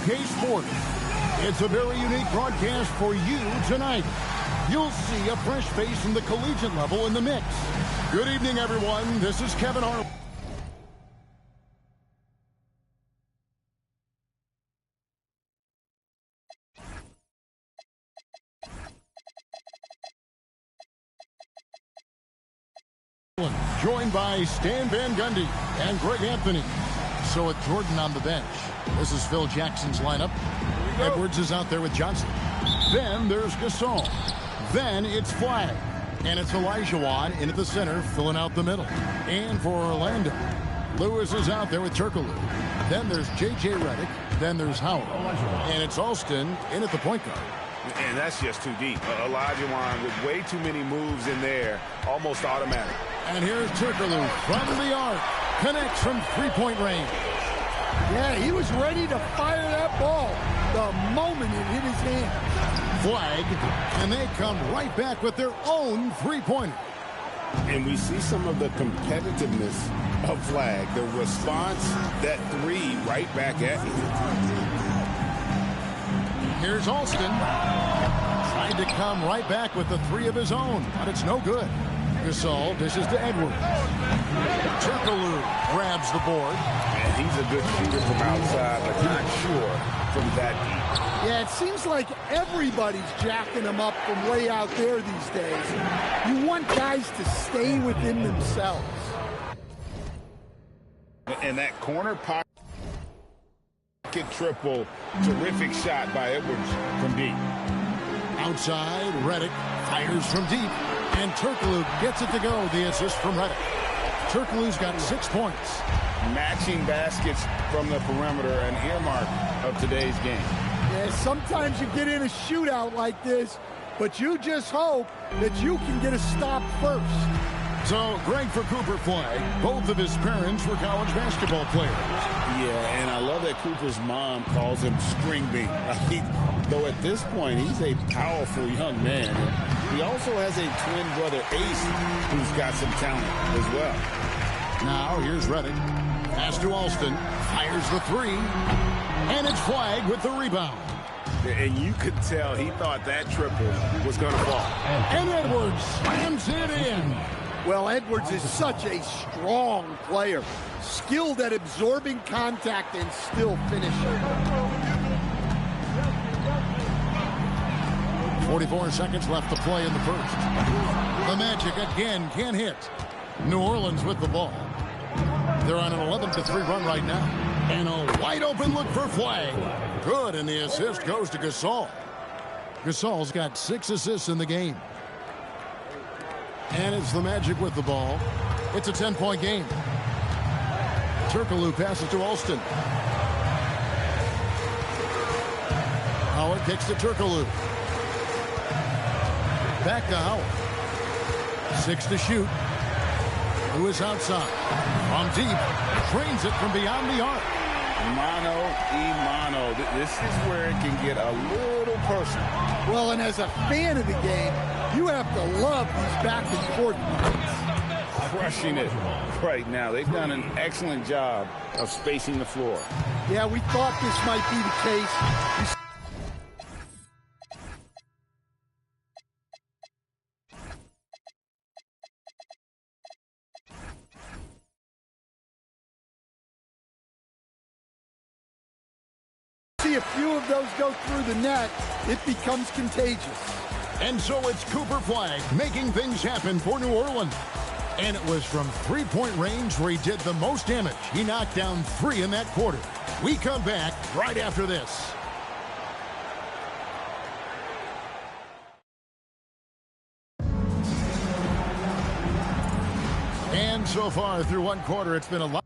UK Sports. It's a very unique broadcast for you tonight. You'll see a fresh face from the collegiate level in the mix. Good evening, everyone. This is Kevin Harlan. Joined by Stan Van Gundy and Greg Anthony. So with Jordan on the bench, this is Phil Jackson's lineup. Edwards is out there with Johnson. Then there's Gasol. Then it's Flagg. And it's Elijah Watt in at the center, filling out the middle. And for Orlando, Lewis is out there with Turkoglu. Then there's J.J. Redick. Then there's Howard. And it's Alston in at the point guard. And that's just too deep. Elijah Watt with way too many moves in there, almost automatic. And here's Turkoglu from the arc. Connects from three-point range. Yeah, he was ready to fire that ball the moment it hit his hand. Flagg, and they come right back with their own three-pointer. And we see some of the competitiveness of Flagg. The response, that three right back at you. Here's Alston. Trying to come right back with the three of his own, but it's no good. Gasol dishes to Edwards. Turkoglu grabs the board. And he's a good shooter from outside, but not sure from that deep. Yeah, it seems like everybody's jacking him up from way out there these days. You want guys to stay within themselves. And that corner pocket triple, terrific shot by Edwards from deep. Outside, Redick fires from deep. And Turkoglu gets it to go. The assist from Redick. Turkoglu's got 6 points. Matching baskets from the perimeter, an earmark of today's game. Yeah, sometimes you get in a shootout like this, but you just hope that you can get a stop first. So, Greg for Cooper Flagg. Both of his parents were college basketball players. Yeah, and I love that Cooper's mom calls him String Bean. Though at this point, he's a powerful young man. He also has a twin brother, Ace, who's got some talent as well. Now, here's Redick. Pass to Alston. Fires the three. And it's Flagg with the rebound. And you could tell he thought that triple was going to fall. And Edwards slams it in. Well, Edwards is such a strong player. Skilled at absorbing contact and still finishing. 44 seconds left to play in the first. The Magic again can't hit. New Orleans with the ball. They're on an 11-3 run right now. And a wide open look for Flagg. Good, and the assist goes to Gasol. Gasol's got 6 assists in the game. And it's the Magic with the ball. It's a 10-point game. Turkoglu passes to Alston. Howard kicks to Turkoglu. Back to Howard. 6 to shoot. Lewis outside. From deep. Trains it from beyond the arc. Mano. This is where it can get a little personal. Well, and as a fan of the game, you have to love these back and forth games. Crushing it right now. They've done an excellent job of spacing the floor. Yeah, we thought this might be the case. See a few of those go through the net, it becomes contagious. And so it's Cooper Flagg making things happen for New Orleans. And it was from three-point range where he did the most damage. He knocked down 3 in that quarter. We come back right after this. And so far through one quarter, it's been a lot.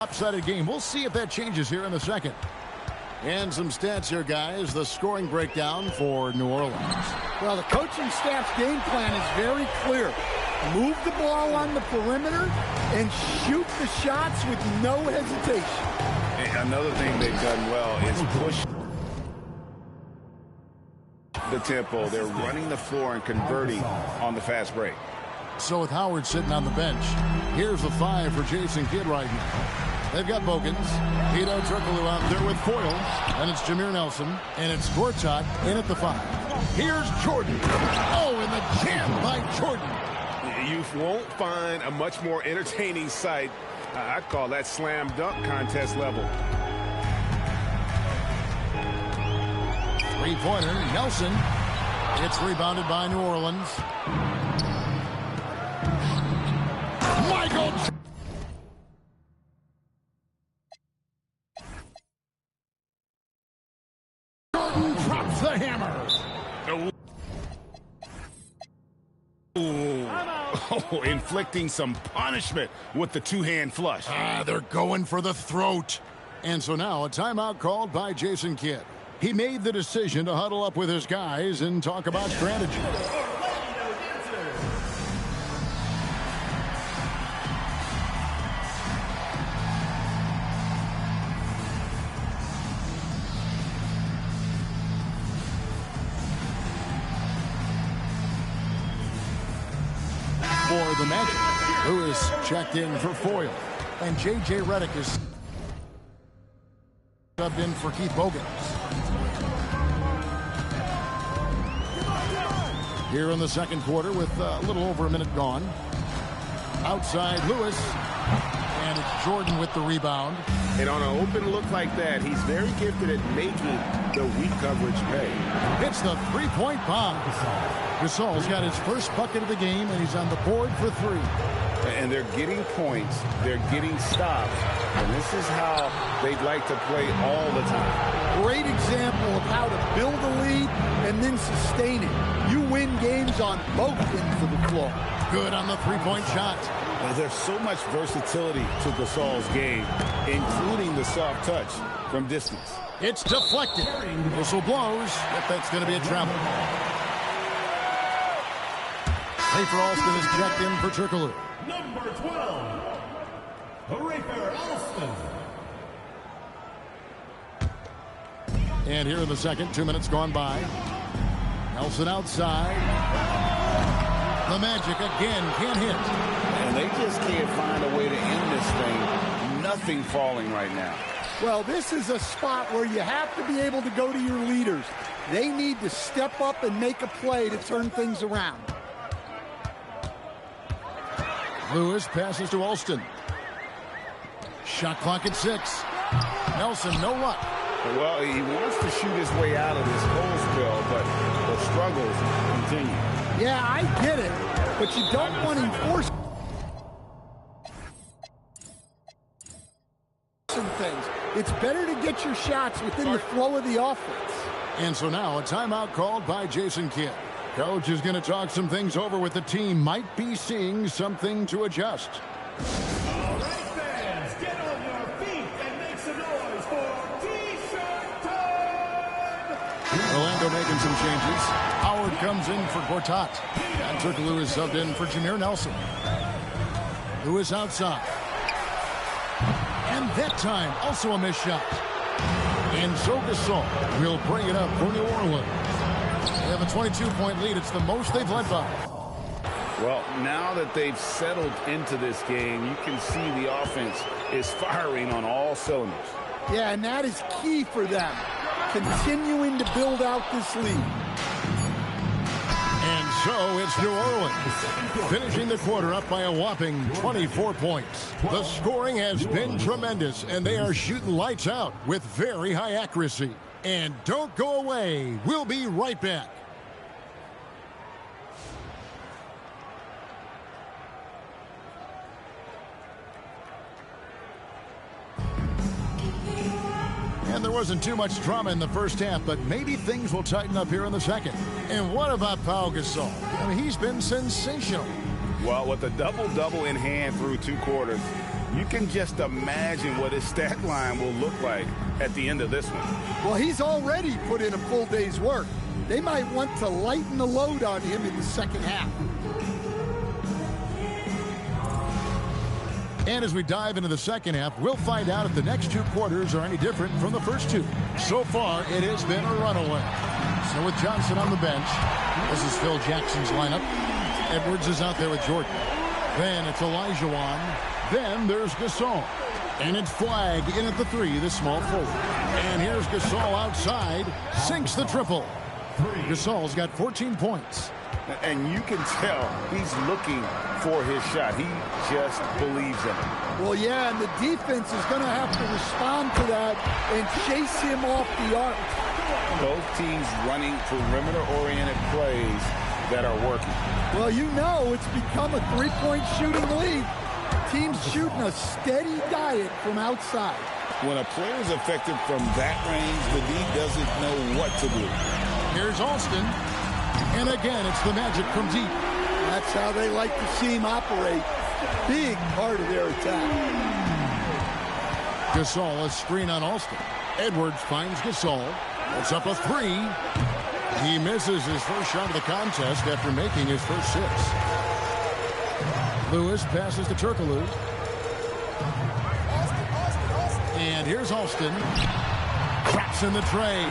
Lopsided game. We'll see if that changes here in the second. And some stats here, guys. The scoring breakdown for New Orleans. Well, the coaching staff's game plan is very clear. Move the ball on the perimeter and shoot the shots with no hesitation. And another thing they've done well is push the tempo. They're running the floor and converting on the fast break. So with Howard sitting on the bench, here's the 5 for Jason Kidd right now. They've got Bogans, Pito Turkoglu out there with Foyle, and it's Jameer Nelson, and it's Gortat in at the 5. Here's Jordan. Oh, and the jam by Jordan. You won't find a much more entertaining sight. I'd call that slam dunk contest level. Three-pointer, Nelson. It's rebounded by New Orleans. Michael Jordan drops the hammer. Oh, inflicting some punishment with the two-hand flush. They're going for the throat. And so now a timeout called by Jason Kidd. He made the decision to huddle up with his guys and talk about strategy. For the Magic, Lewis checked in for Foyle, and J.J. Redick is subbed in for Keith Bogans. Here in the second quarter with a little over a minute gone. Outside Lewis, and it's Jordan with the rebound. And on an open look like that, he's very gifted at making the weak coverage pay. Hits the three-point bomb. Gasol's got his first bucket of the game, and he's on the board for 3. And they're getting points, they're getting stops, and this is how they'd like to play all the time. Great example of how to build a lead and then sustain it. You win games on both ends of the floor. Good on the three-point shot. There's so much versatility to Gasol's game, including the soft touch from distance. It's deflected. Whistle blows, but that's going to be a travel. Rafer Alston is checked in for Turkoglu. Number 12, Rafer Alston. And here in the second, 2 minutes gone by. Nelson outside. The Magic again can't hit. And they just can't find a way to end this thing. Nothing falling right now. Well, this is a spot where you have to be able to go to your leaders. They need to step up and make a play to turn things around. Lewis passes to Alston. Shot clock at 6. Nelson, no luck. Well, he wants to shoot his way out of this cold spell, but the struggles continue. Yeah, I get it, but you don't want to enforce some things. It's better to get your shots within the flow of the offense. And so now a timeout called by Jason Kidd. Coach is going to talk some things over with the team. Might be seeing something to adjust. All right, fans, get on your feet and make some noise for T-shirt time! Orlando making some changes. Howard comes in for Gortat. And Turkoglu is subbed in for Jameer Nelson. Lewis outside. And that time, also a missed shot. And so Gasol will bring it up for New Orleans. They have a 22-point lead. It's the most they've led by. Well, now that they've settled into this game, you can see the offense is firing on all cylinders. Yeah, and that is key for them, continuing to build out this lead. And so it's New Orleans, finishing the quarter up by a whopping 24 points. The scoring has been tremendous, and they are shooting lights out with very high accuracy. And don't go away. We'll be right back. And there wasn't too much drama in the first half, but maybe things will tighten up here in the second. And what about Pau Gasol? I mean, he's been sensational. Well, with a double-double in hand through 2 quarters, You can just imagine what his stat line will look like at the end of this one. Well, he's already put in a full day's work. They might want to lighten the load on him in the second half. And as we dive into the second half, we'll find out if the next two quarters are any different from the first two. So far, it has been a runaway. So with Johnson on the bench, this is Phil Jackson's lineup. Edwards is out there with Jordan. Then it's Olajuwon. Then there's Gasol. And it's Flag in at the three, the small forward. And here's Gasol outside, sinks the triple. Gasol's got 14 points. And you can tell he's looking for his shot. He just believes in it. Well, yeah, and the defense is going to have to respond to that and chase him off the arc. Both teams running perimeter-oriented plays that are working. Well, you know it's become a three-point shooting league. Teams shooting a steady diet from outside. When a player is effective from that range, the D doesn't know what to do. Here's Alston. And again, it's the Magic from deep. That's how they like to see him operate. Big part of their attack. Gasol, a screen on Alston. Edwards finds Gasol. Puts up a three. He misses his first shot of the contest after making his first 6. Lewis passes to Turkoglu. And here's Alston. Drops in the tray.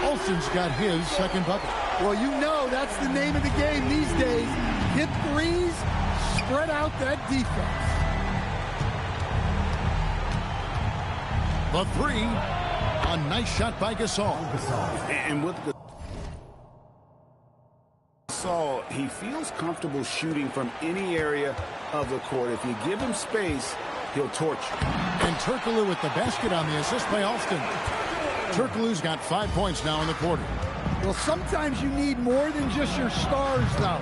Alston's got his second bucket. Well, you know that's the name of the game these days. Hit threes, spread out that defense. The three. A nice shot by Gasol. And with Gasol, he feels comfortable shooting from any area of the court. If you give him space, he'll torch you. And Turkoglu with the basket on the assist by Alston. Turkoglu's got 5 points now in the quarter. Well, sometimes you need more than just your stars, though.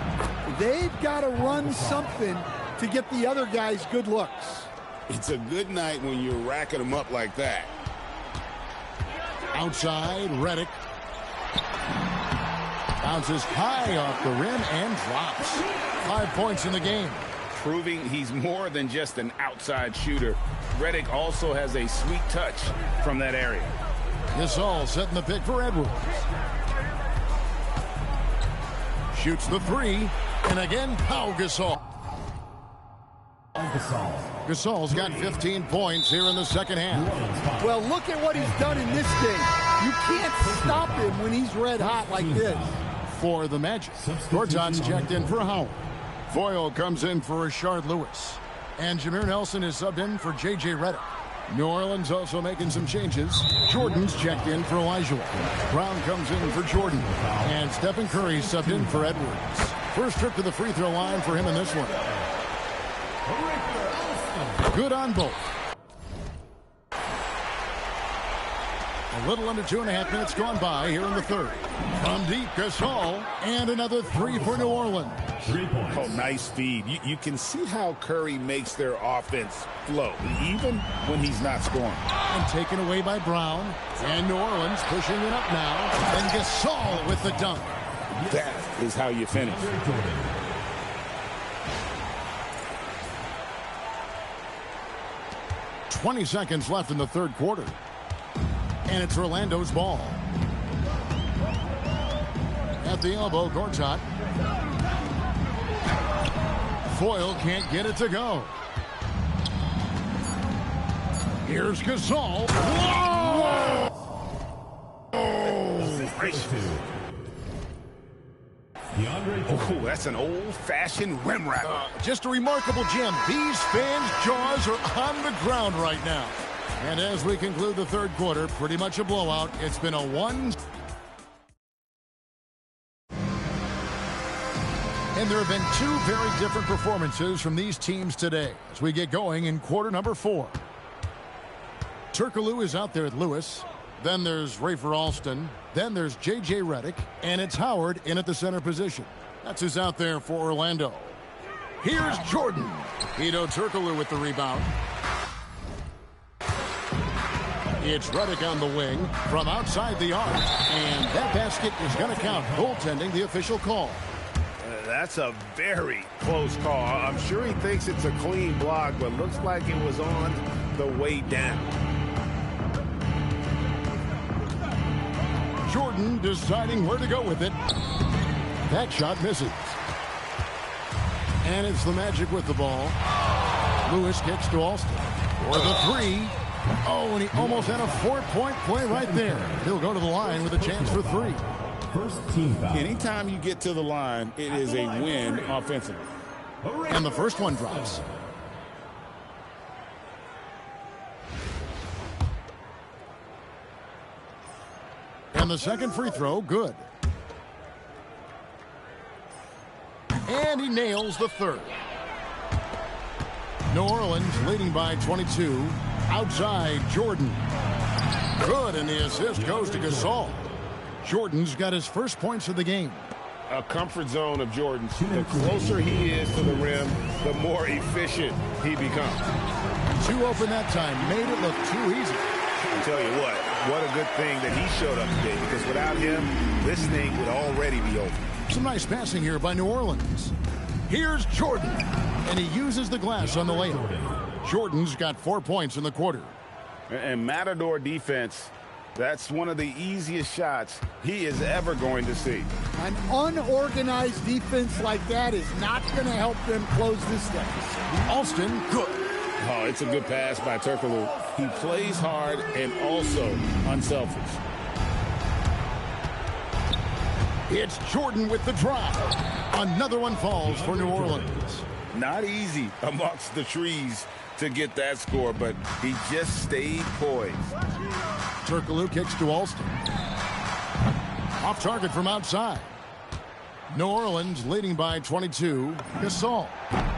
They've got to run something to get the other guys good looks. It's a good night when you're racking them up like that. Outside, Redick. Bounces high off the rim and drops. 5 points in the game. Proving he's more than just an outside shooter. Redick also has a sweet touch from that area. Gasol setting the pick for Edwards. Shoots the three. And again, Pau Gasol. Gasol's got 15 points here in the second half. Well, look at what he's done in this game. You can't stop him when he's red hot like this. For the Magic, Gortat's checked in for Howard. Foyle comes in for Rashard Lewis. And Jameer Nelson is subbed in for J.J. Redick. New Orleans also making some changes. Jordan's checked in for Olajuwon. Brown comes in for Jordan. And Stephen Curry subbed in for Edwards. First trip to the free throw line for him in this one. Good on both. A little under 2.5 minutes gone by here in the third. From deep, Gasol, and another three for New Orleans. Oh, nice feed. You can see how Curry makes their offense flow, even when he's not scoring. And taken away by Brown. And New Orleans pushing it up now. And Gasol with the dunk. That is how you finish. 20 seconds left in the third quarter. And it's Orlando's ball. At the elbow, Gortat. Foyle can't get it to go. Here's Gasol. Whoa! Oh, that's an old-fashioned rim wrap. Just a remarkable gem. These fans' jaws are on the ground right now. And as we conclude the third quarter, pretty much a blowout. It's been a one. And there have been two very different performances from these teams today as we get going in quarter number 4. Turkoglu is out there at Lewis. Then there's Rafer Alston. Then there's J.J. Redick. And it's Howard in at the center position. That's who's out there for Orlando. Here's Jordan. Hedo Turkoglu with the rebound. It's Redick on the wing from outside the arc. And that basket is going to count. Goaltending, the official call. That's a very close call. I'm sure he thinks it's a clean block, but looks like it was on the way down. Jordan deciding where to go with it. That shot misses. And it's the Magic with the ball. Lewis kicks to Alston for the three. Oh, and he almost had a 4-point play right there. He'll go to the line with a chance for three. First team foul. Anytime you get to the line, it is a win offensively. And the first one drops. And the second free throw, good. And he nails the third. New Orleans leading by 22. Outside, Jordan. Good, and the assist goes to Gasol. Jordan's got his first points of the game. A comfort zone of Jordan's. The closer he is to the rim, the more efficient he becomes. Too open that time, made it look too easy. I'll tell you what a good thing that he showed up today, because without him, this thing would already be over. Some nice passing here by New Orleans. Here's Jordan, and he uses the glass on the layup. Jordan's got 4 points in the quarter. And Matador defense, that's one of the easiest shots he is ever going to see. An unorganized defense like that is not going to help them close this deficit. Alston, good. Oh, it's a good pass by Turkoglu. He plays hard and also unselfish. It's Jordan with the drive. Another one falls for New Orleans. Not easy amongst the trees to get that score, but he just stayed poised. Turkoglu kicks to Alston. Off target from outside. New Orleans leading by 22. Gasol.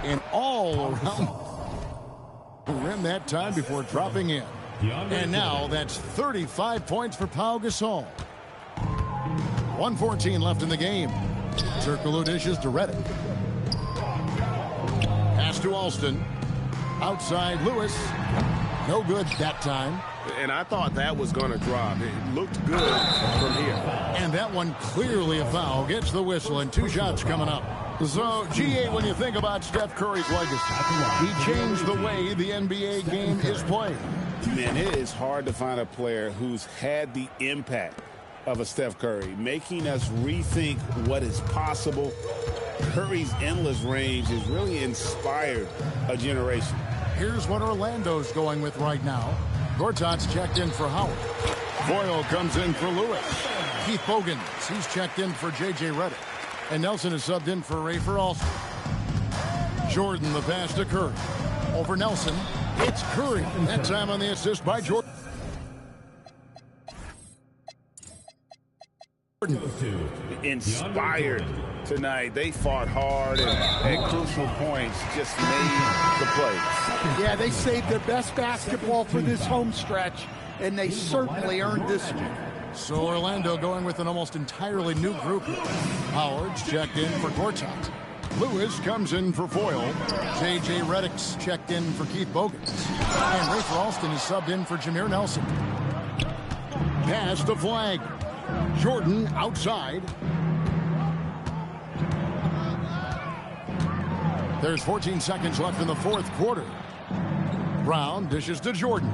And all around the rim that time before dropping in. And now that's 35 points for Pau Gasol. 1:14 left in the game. Turkoglu dishes to Redick. Pass to Alston. Outside Lewis. No good that time. And I thought that was going to drop. It looked good from here. And that one clearly a foul. Gets the whistle, and 2 shots coming up. So, GA, when you think about Steph Curry's legacy, he changed the way the NBA game is played. Man, it is hard to find a player who's had the impact of a Steph Curry, making us rethink what is possible. Curry's endless range has really inspired a generation. Here's what Orlando's going with right now. Gortat's checked in for Howard. Boyle comes in for Lewis. Keith Bogans, he's checked in for J.J. Redick. And Nelson is subbed in for Rafer Alston. Jordan, the pass to Curry. Over Nelson. It's Curry. That time on the assist by Jordan. Inspired tonight. They fought hard and at crucial points just made the plays. Yeah, they saved their best basketball for this home stretch, and they certainly earned this one. So Orlando going with an almost entirely new group. Howard's checked in for Gortat. Lewis comes in for Foyle. J.J. Redick's checked in for Keith Bogans. And Rafer Alston is subbed in for Jameer Nelson. Pass to Flag. Jordan outside. There's 14 seconds left in the fourth quarter. Brown dishes to Jordan.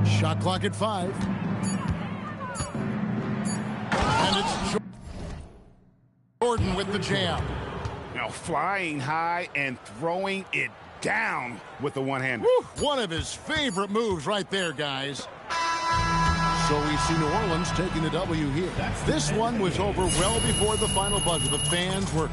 Shot clock at 5. And it's Jordan with the jam. Now flying high and throwing it down with the one-hander. One of his favorite moves right there, guys. So we see New Orleans taking the W here. This one was over well before the final buzzer. The fans were